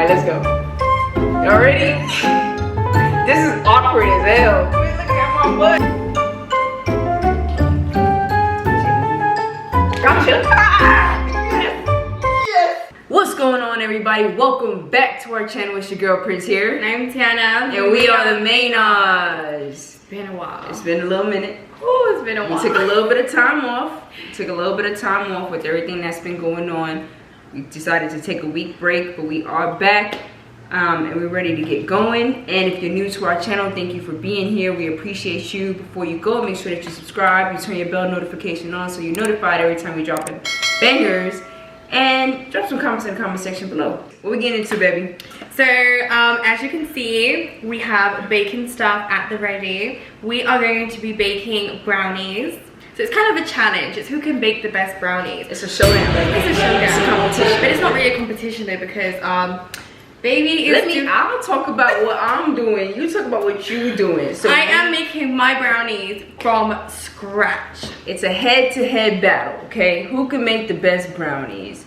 Alright, let's go. Y'all ready? This is awkward as hell. Quit looking at my butt. Gotcha. Yes. What's going on, everybody? Welcome back to our channel. It's your girl Prince here. And I'm Tiana. And we are the Mainers. It's been a while. It's been a little minute. Oh, it's been a while. We took a little bit of time off. With everything that's been going on. We decided to take a week break, but we are back. And we're ready to get going. And if you're new to our channel, thank you for being here. We appreciate you. Before you go, make sure that you subscribe, you turn your bell notification on so you're notified every time we drop in bangers. And drop some comments in the comment section below. What we getting into, baby? So, as you can see, we have bacon stuff at the ready. We are going to be baking brownies. So it's kind of a challenge. It's who can bake the best brownies. It's a showdown, baby. It's a showdown. It's a competition. But it's not really a competition though, because baby is I'll talk about what I'm doing. You talk about what you're doing. So I am making my brownies from scratch. It's a head-to-head battle, okay? Who can make the best brownies?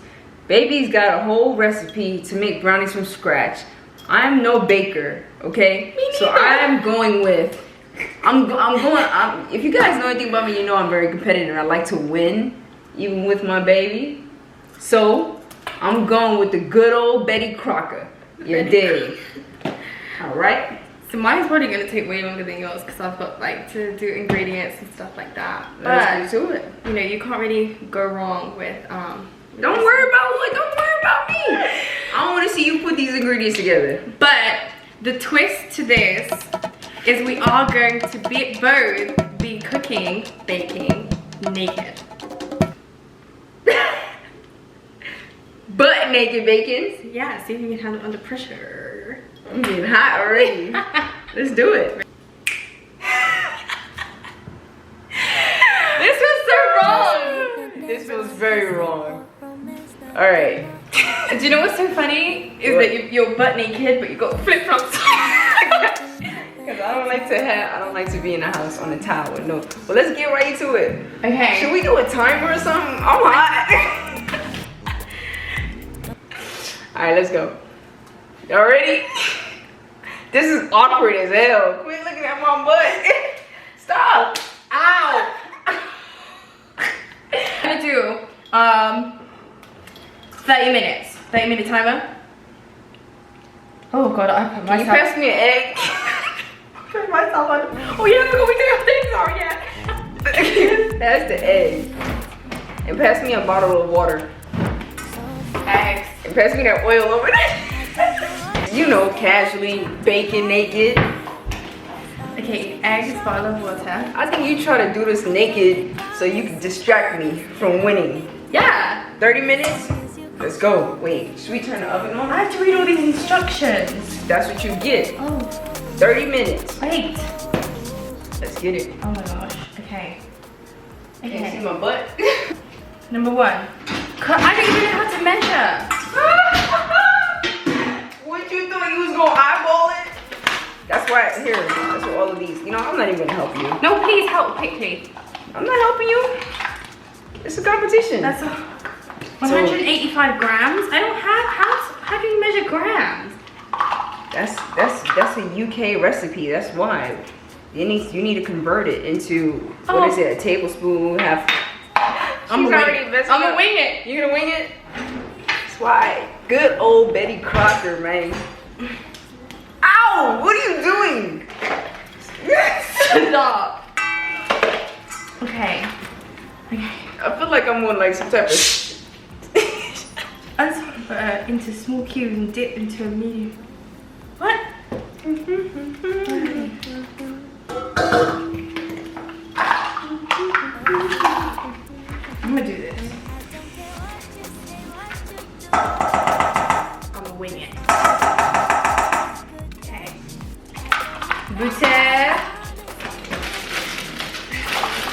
Baby's got a whole recipe to make brownies from scratch. I'm no baker, okay? So I'm going with, if you guys know anything about me, you know I'm very competitive. I like to win, even with my baby. So I'm going with the good old Betty Crocker. You dig? All right. So mine's probably gonna take way longer than yours because I've got like to do ingredients and stuff like that. Let's get to it. You know, you can't really go wrong with Don't worry about me. I want to see you put these ingredients together. But the twist to this is we are going to both be baking naked. Butt naked bacon. Yeah, see if you can handle it under pressure. I'm getting hot already. Let's do it. This was so wrong. This feels very wrong. All right. Do you know what's so funny? Is that you're butt naked, but you got flip flops. Because I don't like to be in the house on a towel with no. But let's get right into it. Okay. Should we do a timer or something? I'm hot. All right, let's go. Y'all ready? This is awkward as hell. Quit looking at my butt. Stop. Ow. I'm gonna do 30 minutes. 30-minute timer. Oh god, I put myself. Can you pass me an egg? Put myself on. Oh, you're not gonna be doing things, are yet? That's the egg. And pass me a bottle of water. Eggs. And pass me that oil over there. You know, casually baking naked. Okay, eggs, bottle of water. I think you try to do this naked so you can distract me from winning. Yeah. 30 minutes? Let's go. Wait, should we turn the oven on? I have to read all these instructions. That's what you get. Oh. 30 minutes. Wait. Let's get it. Oh my gosh. Okay. Can you see my butt? Number 1. I don't even know how to measure. What you thought you was gonna eyeball it? That's why here. That's what all of these. You know, I'm not even gonna help you. No, please help quickly. I'm not helping you. It's a competition. That's 185 grams. I don't have. How do you measure grams? That's a UK recipe. That's why. You need to convert it into what is it? A tablespoon. I'm gonna wing it. You gonna wing it? That's why. Good old Betty Crocker, man. Ow! What are you doing? Stop. Okay. I feel like I'm on like some type of. Unsalt butter into small cubes and dip into a medium. What? I'm gonna do this. I'm gonna wing it. Okay. Butter.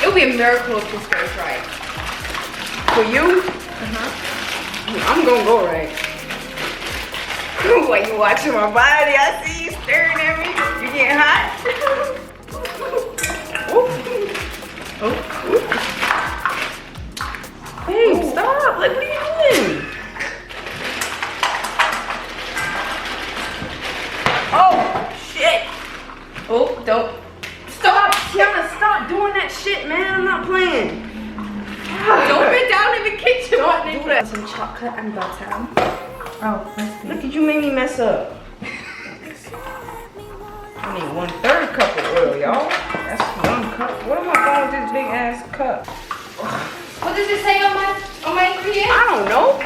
It would be a miracle if this goes right. For you? I'm gonna go right. Why you watching my body? I see you staring at me. You getting hot? Babe, stop. Like, what are you doing? that. Some chocolate and butter. Oh, recipe. Look at you, made me mess up. I need 1/3 cup of oil, y'all. That's 1 cup. What am I doing with this big ass cup? What does it say on my ingredients? I don't know.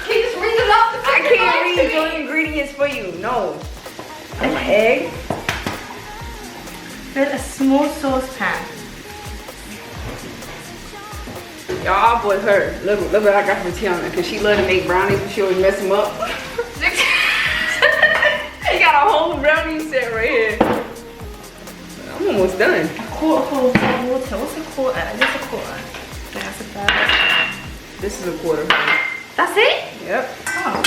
Can you just read it off? I can't read your ingredients for you. No. An egg. Fill a small saucepan. Y'all, boy, her. Look what I got for Tiana. Because she love to make brownies, but she always mess them up. She got a whole brownie set right here. I'm almost done. A quarter full of hot water. What's a quarter? Is this a quarter? That's a third. This is a quarter. That's it? Yep. Oh.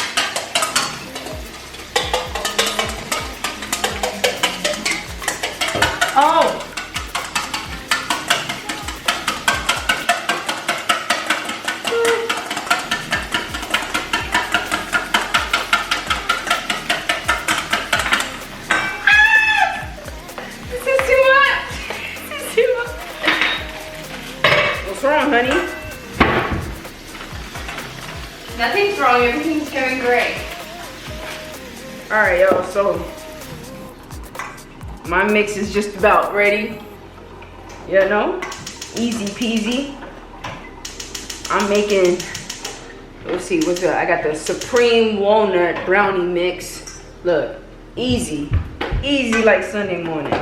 Oh. This is too much. This is too much. What's wrong, honey? Nothing's wrong. Everything's going great. All right, y'all. So my mix is just about ready. You know, easy peasy. I'm making. Let's see, what's that? I got the Supreme Walnut Brownie mix. Look, easy like Sunday morning.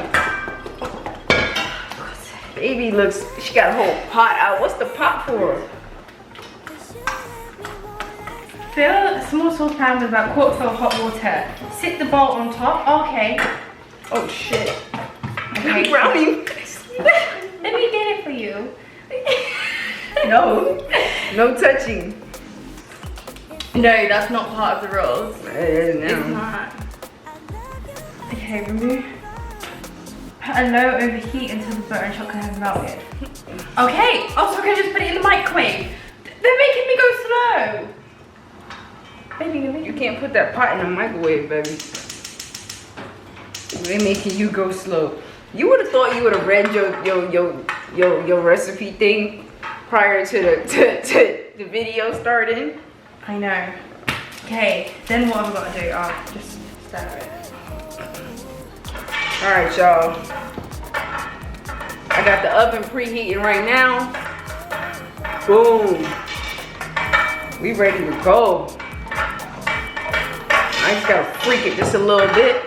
Baby looks. She got a whole pot out. What's the pot for? Fill a small saucepan with about a quarter full of hot water. Sit the bowl on top. Okay. Oh shit. Okay. Brownie. Let me get it for you. No touching. No, that's not part of the rules. It is It's now. not. Okay, remove. Put a low over heat until the butter and chocolate have melted. Okay. Oh, so I can just put it in the microwave. They're making me go slow. Baby, You can't put that pot in the microwave, baby. They're making you go slow. You would have thought you would have read your recipe thing prior to the video starting. I know. Okay, then what have I got to do? I'll just stir it. All right, y'all. I got the oven preheating right now. Boom. We ready to go. I just gotta freak it just a little bit.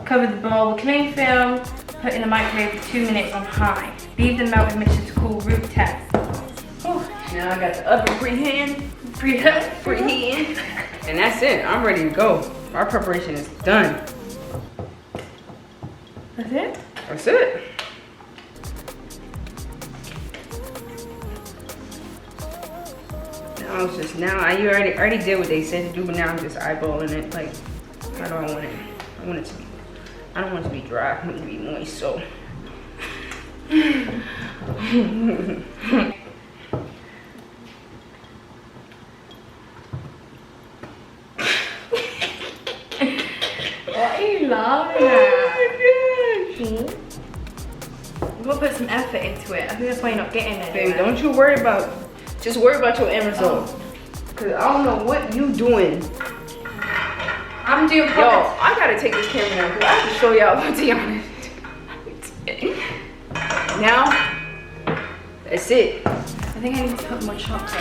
Cover the bowl with cling film. Put in the microwave for 2 minutes on high. Leave the melted mixture to cool. Room temp. Oh, Now I got the oven preheating. And that's it. I'm ready to go. Our preparation is done. that's it? That's it. Now it's just you already did what they said to do, but now I'm just eyeballing it. Like, how do I want it? I want it to be. I don't want it to be dry. I want it to be moist. So. What are you laughing at? You've got to put some effort into it. I think that's why you're not getting it. Baby, don't you worry about. Just worry about your end result. Cause I don't know what you doing. I'm doing Yo, I gotta take this camera now because I have to show y'all what Tiana is. Now, that's it. I think I need to put more chocolate.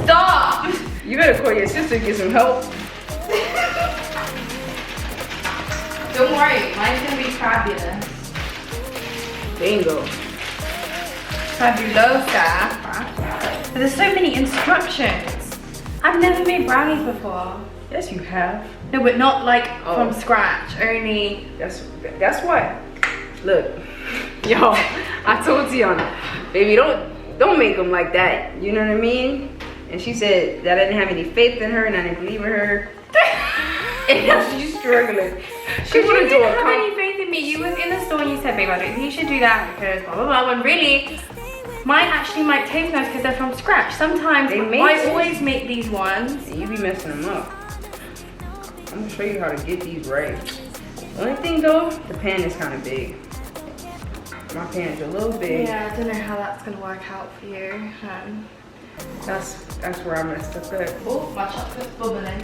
Stop! You better call your sister to get some help. Don't worry, mine's gonna be fabulous. Bingo. Fabulosa. But there's so many instructions. I've never made brownies before. Yes, you have. No, but not like Oh. from scratch. Only. That's why. Look, yo, I told Tiana, baby, don't make them like that. You know what I mean? And she said that I didn't have any faith in her and I didn't believe in her. And now she's struggling. She wanna you do didn't a have any faith in me. You was in the store and you said, babe, I don't think you should do that because blah blah blah. When really, mine actually might taste nice because they're from scratch. Sometimes They make I sense. always make these ones. You be messing them up. I'm gonna show you how to get these right. Only thing though, the pan is kind of big. My pan's a little big. Yeah, I don't know how that's gonna work out for you. That's where I messed up at. Oh, my chocolate's bubbling.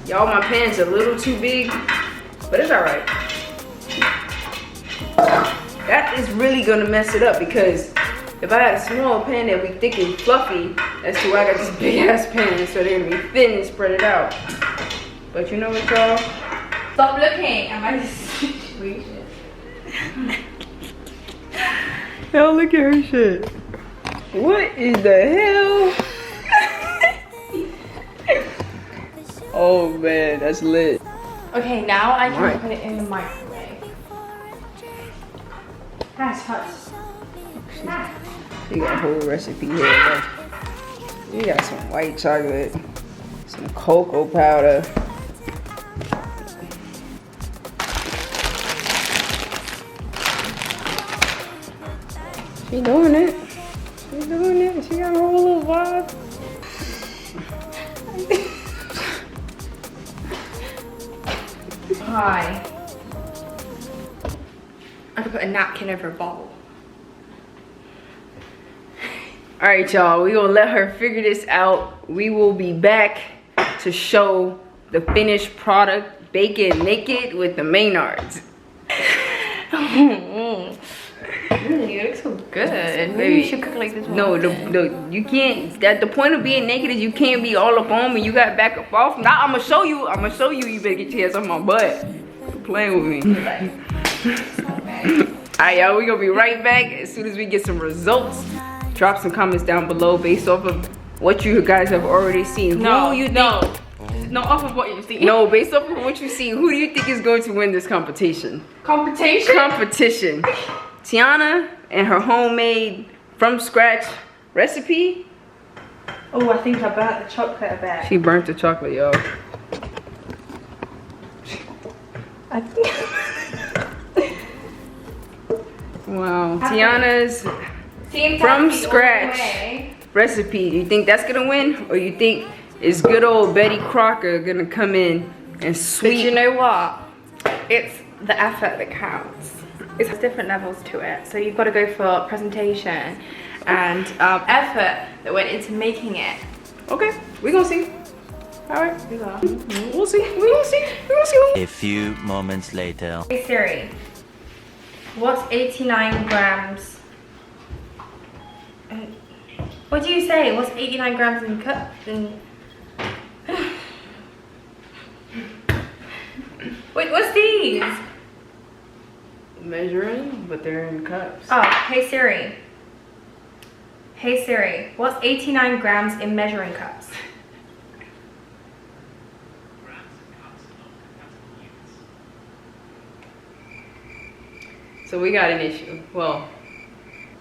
Y'all, my pan's a little too big, but it's all right. That is really gonna mess it up because if I had a small pan that would be thick and fluffy, that's why I got this big ass pan, so they're gonna be thin and spread it out. But you know what, y'all? Stop looking at my situation. Yo, look at her shit. What is the hell? Oh man, that's lit. Okay, now I can put it in the microwave. That's hot. You got a whole recipe here. You got some white chocolate, some cocoa powder. She doing it. She's doing it. She got a whole little vibe. Hi. I could put a napkin over a bowl. All right, y'all. We gonna let her figure this out. We will be back to show the finished product, Bacon Naked with the Maynards. You look so good. Maybe Baby, you should cook like this one. No, you can't. The point of being naked is you can't be all up on me. You got back up off. Now I'm gonna show you. You better get your hands off my butt. You're playing with me. Alright, y'all. We gonna be right back as soon as we get some results. Drop some comments down below based off of what you guys have already seen. No, Who you think? Not off of what you've seen. No, based off of what you've seen. Who do you think is going to win this competition? Competition. Tiana and her homemade from scratch recipe. Oh, I think I burnt the chocolate a bit. She burnt the chocolate, y'all. Wow. Tiana's from scratch recipe. Do you think that's gonna win? Or you think is good old Betty Crocker gonna come in and sweep? But you know what? It's the effort that counts. It has different levels to it. So you've got to go for presentation and effort that went into making it. Okay, we gonna see. All right, We will. we'll see. We gonna see. We gonna see. A few moments later. Hey Siri, what's 89 grams? What do you say? What's 89 grams in cup? Wait, what's these? Measuring, but they're in cups. Oh, hey Siri. Hey Siri, what's 89 grams in measuring cups? So we got an issue. Well,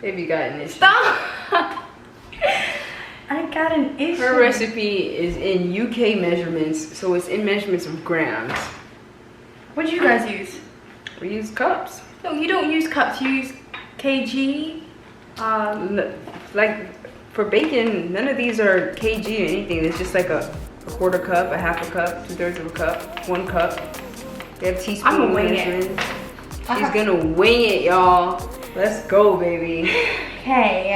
baby got an issue. Stop! I got an issue. Her recipe is in UK measurements, so it's in measurements of grams. What do you guys use? We use cups. No, you don't use cups. You use kg. Like for bacon, none of these are kg or anything. It's just like a quarter cup, a half a cup, 2/3 of a cup, 1 cup. They have teaspoon I'ma wing it. measurements. She's gonna wing it, y'all. Let's go, baby. Hey,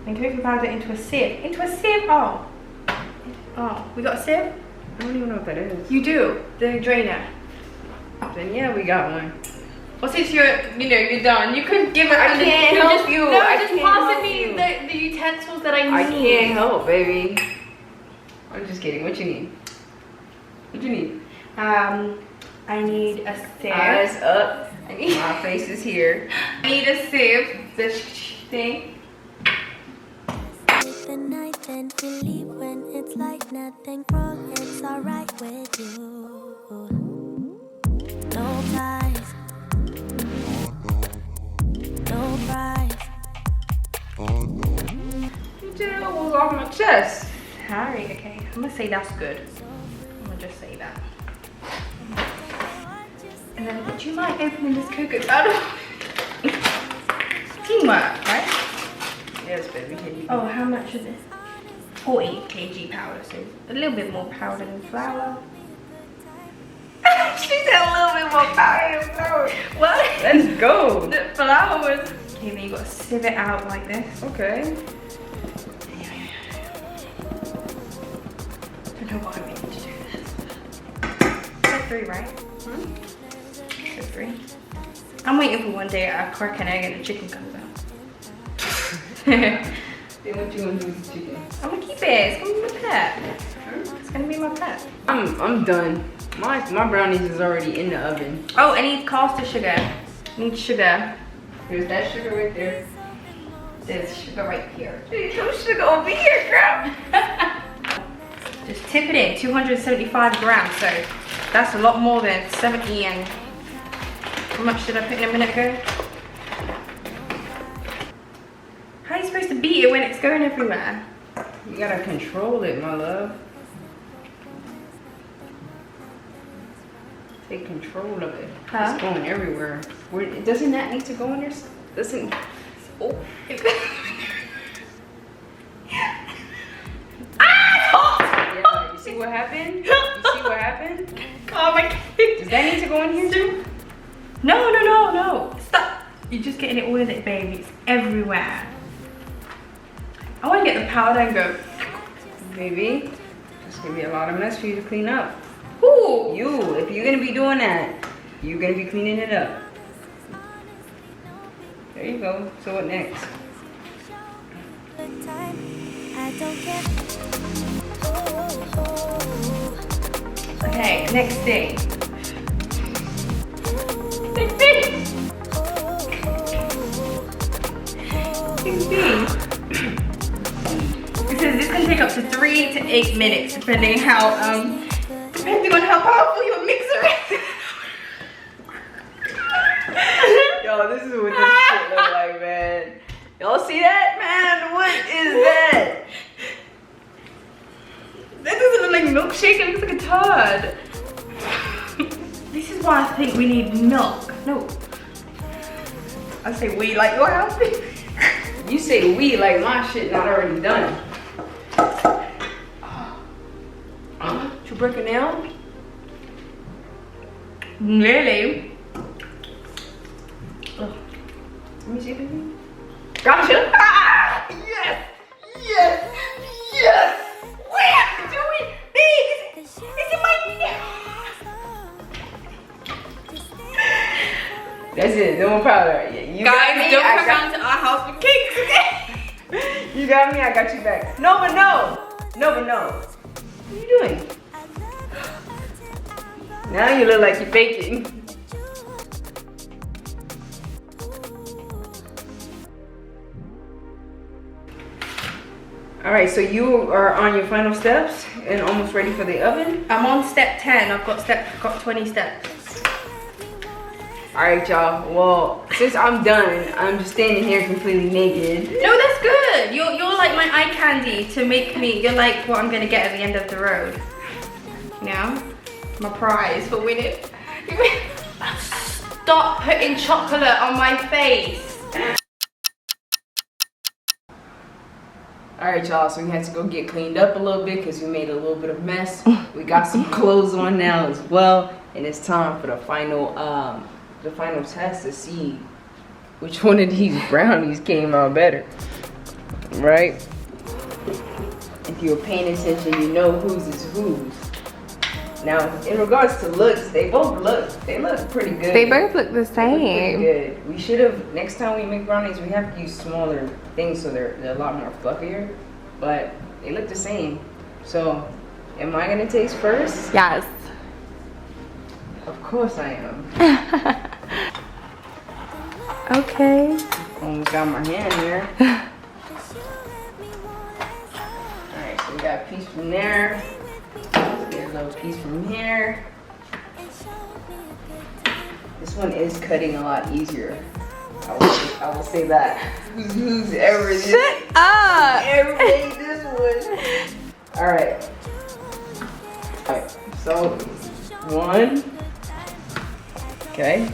and cocoa powder into a sieve. Into a sieve? Oh. Oh, we got a sieve? I don't even know what that is. You do. The drainer. Then yeah, we got one. Well, since you're done, you could give it. I can't help you. No, I just can't pass help me you. the utensils that I need. I can't help, baby. I'm just kidding. What you need? What you need? I need a sieve. Eyes up. My face is here. I need a sieve. This thing. The night then we leave when it's like nothing wrong. It's alright with you. No ties, no prize. Jail was off my chest. Harry, okay. I'm gonna say that's good. I'm gonna just say that. And then would you mind opening this cocoa powder? Teamwork, right? Yes, baby. Here you go. Oh, how much is this? 40 kg powder, so a little bit more powder than flour. She said a little bit more powder. What? Let's go. The flowers. Okay, then you gotta sieve it out like this. Okay. I don't know why I made you do this. Step 3, right? Step 3. I'm waiting for one day a crack an egg and the chicken comes out. Then what you gonna do with the chicken? I'm gonna keep it. It's gonna be my pet. It's gonna be my pet. I'm done. My brownies is already in the oven. Oh, I need caster sugar. I need sugar. There's that sugar right there. There's sugar right here. There's no sugar over here, girl. Just tip it in, 275 grams. So that's a lot more than 70 and how much did I put in a minute ago? How are you supposed to beat it when it's going everywhere? You gotta control it, my love. Take control of it. Huh? It's going everywhere. Doesn't that need to go in there? Doesn't. Oh. Yeah, you see what happened? You see what happened? Oh my God. Does that need to go in here too? No. Stop. You're just getting it all in it, baby. It's everywhere. I want to get the powder and go. Baby, it's gonna be a lot of mess for you to clean up. Ooh. If you're gonna be doing that, you're gonna be cleaning it up. There you go. So what next? I don't care. Okay, next thing. Next thing. It says this can take up to 3 to 8 minutes, depending on how powerful your mixer is. Yo, this is what this shit look like, man. Y'all see that, man? What is that? That doesn't look like milkshake, it looks like a turd. This is why I think we need milk. No. I say we like your house. You say we like my shit not already done. Did you break a nail? Really? Let me see, baby. Gotcha. Ah, yes. What are you doing? Big. It's in my That's it, no more powder. You got Guys, me, don't I come got- down to our house with cakes, okay? You got me, I got you back. No, but no. What are you doing? Now you look like you're baking. All right, so you are on your final steps and almost ready for the oven. I'm on step 10. I've got 20 steps. All right, y'all. Well, since I'm done, I'm just standing here completely naked. No, that's good. You're like my eye candy to make me. You're like what I'm gonna get at the end of the road. You know, my prize for winning. Stop putting chocolate on my face. All right, y'all. So we had to go get cleaned up a little bit because we made a little bit of mess. We got some clothes on now as well, and it's time for the final test to see which one of these brownies came out better, right? If you were paying attention, you know whose is whose. Now, in regards to looks, they look pretty good. They both look the They look pretty same. good. We should have, next time we make brownies, we have to use smaller things so they're a lot more fluffier, but they look the same. So, am I gonna taste first? Yes. Of course I am. Okay. Almost got my hand there. Alright, so we got a piece from there. Get a little piece from here. This one is cutting a lot easier. I will say that. Who's ever Up. made this one? Alright. Alright, so one. Okay.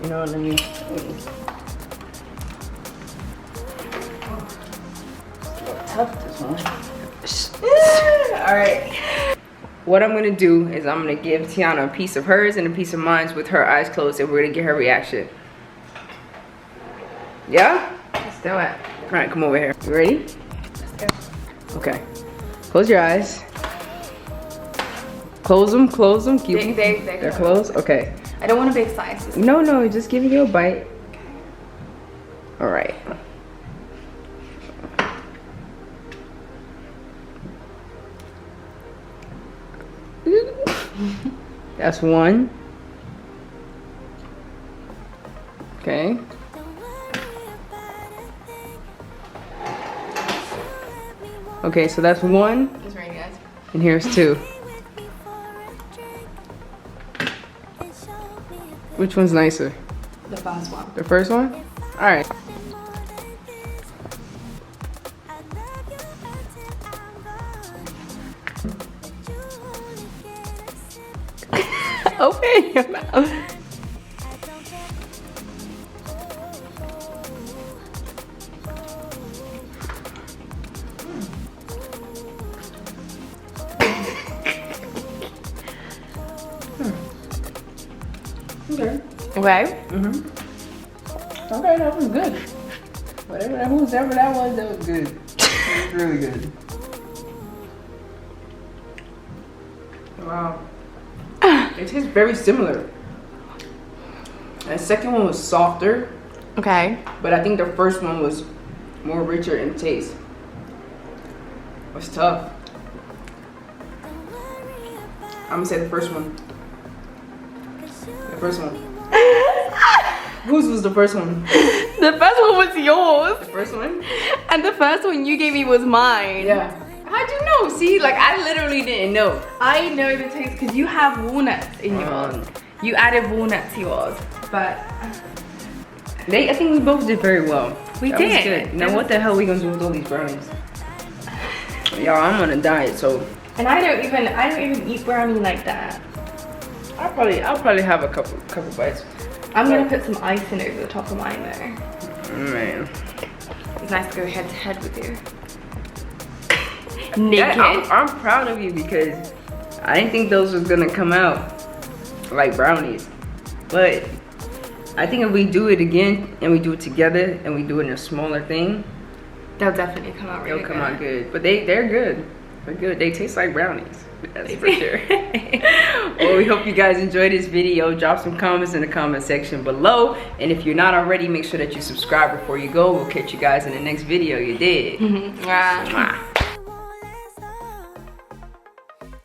You know, let me it's a little tough, this one. Alright. what I'm gonna do is I'm gonna give Tiana a piece of hers and a piece of mine with her eyes closed, and we're gonna get her reaction. Yeah? Let's do it. All right, come over here. You ready? Let's go. Okay. Close your eyes. Close them, close them. Keep them. They're closed? Okay. I don't want a big slice. No, just giving you a bite. All right. That's one. Okay. Okay, so that's one. Just ready, guys. And here's two. Which one's nicer? The first one. The first one? All right. Open your mouth. Okay. Okay. Okay, that was good. Whoever that was good. That was really good. Wow. It tastes very similar. The second one was softer, Okay. but I think the first one was more richer in taste. It was tough. I'm gonna say the first one. The first one. Whose was the first one? The first one was yours. The first one? And the first one you gave me was mine. Yeah. How'd you know? See, like I literally didn't know. I know the taste because you have walnuts in yours. You added walnuts to yours, but I think we both did very well. We That did. was good. Now what the hell are we gonna do with all these brownies? Y'all, I'm on a diet, so and I don't even eat brownie like that. I'll probably have a couple bites. I'm gonna put some icing over the top of mine though. Man. It's nice to go head to head with you. Yeah, Naked. I'm proud of you because I didn't think those was gonna come out like brownies. But I think if we do it again and we do it together and we do it in a smaller thing, They'll definitely come out really they'll come out good. But they're good. They're good. They taste like brownies. That's for sure. Well, we hope you guys enjoyed this video. Drop some comments in the comment section below. And if you're not already, make sure that you subscribe before you go. We'll catch you guys in the next video. You did. Yeah.